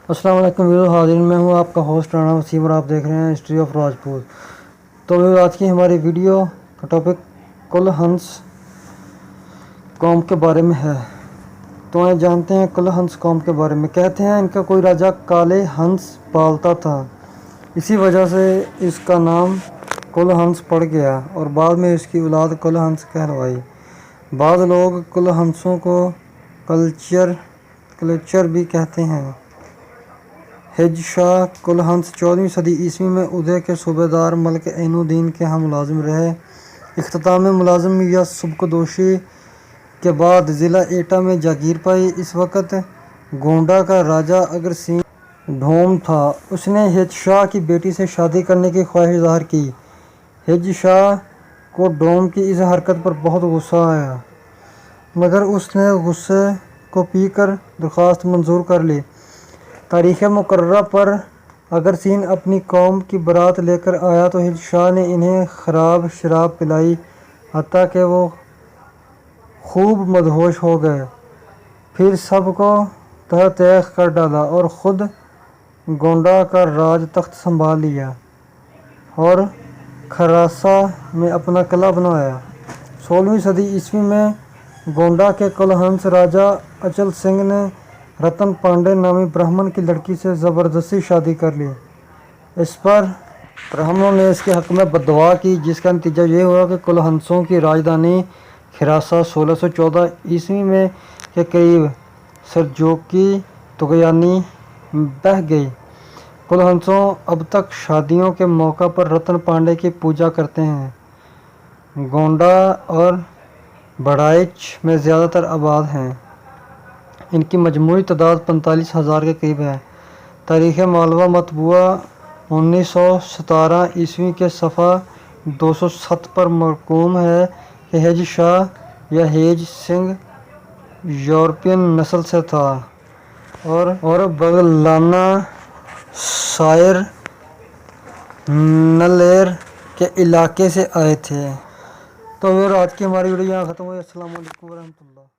السلام علیکم ویڈیو حاضرین، میں ہوں آپ کا ہوسٹ رانا وسیم اور آپ دیکھ رہے ہیں ہسٹری آف راجپوت۔ تو آج کی ہماری ویڈیو کا ٹاپک کل ہنس قوم کے بارے میں ہے۔ تو آئے جانتے ہیں کل ہنس قوم کے بارے میں۔ کہتے ہیں ان کا کوئی راجہ کالے ہنس پالتا تھا، اسی وجہ سے اس کا نام کل ہنس پڑ گیا اور بعد میں اس کی اولاد کل ہنس کہلوائی۔ بعض لوگ کل ہنسوں کو کلچر بھی کہتے ہیں۔ حج شاہ کل ہنس 14ویں صدی عیسوی میں ادے کے صوبے دار ملک عین الدین کے ہاں ملازم رہے۔ اختتام ملازمی یا سبکدوشی کے بعد ضلع ایٹا میں جاگیر پائی۔ اس وقت گونڈہ کا راجہ اگرسین ڈھونم تھا۔ اس نے حج شاہ کی بیٹی سے شادی کرنے کی خواہش ظاہر کی۔ حج شاہ کو ڈھونم کی اس حرکت پر بہت غصہ آیا، مگر اس نے غصے کو پی کر درخواست منظور کر لی۔ تاریخ مقررہ پر اگرسین اپنی قوم کی بارات لے کر آیا تو حج شاہ نے انہیں خراب شراب پلائی، حتیٰ کہ وہ خوب مدہوش ہو گئے۔ پھر سب کو تہہ تیغ کر ڈالا اور خود گونڈہ کا راج تخت سنبھال لیا اور کھراساں میں اپنا قلعہ بنوایا۔ 16ویں صدی عیسوی میں گونڈہ کے کل ہنس راجہ اچل سنگھ نے رتن پانڈے نامی برہمن کی لڑکی سے زبردستی شادی کر لی۔ اس پر برہمنوں نے اس کے حق میں بددعا کی، جس کا نتیجہ یہ ہوا کہ کل ہنسوں کی راجدھانی کھراساں 1614 عیسوی میں کے قریب سلجوقی طغیانی بہہ گئی۔ کل ہنسوں اب تک شادیوں کے موقع پر رتن پانڈے کی پوجا کرتے ہیں۔ گونڈہ اور بڑائچ میں زیادہ تر آباد ہیں۔ ان کی مجموعی تعداد 45,000 کے قریب ہے۔ تاریخ مالوہ مطبوعہ 1917 عیسوی کے صفحہ 207 پر مرقوم ہے کہ حج شاہ یا ہیج سنگھ یورپین نسل سے تھا اور بغلانہ سائر نلیر کے علاقے سے آئے تھے۔ تو آج کی ہماری ویڈیو یہاں ختم ہوئی۔ السلام علیکم ورحمۃ اللہ۔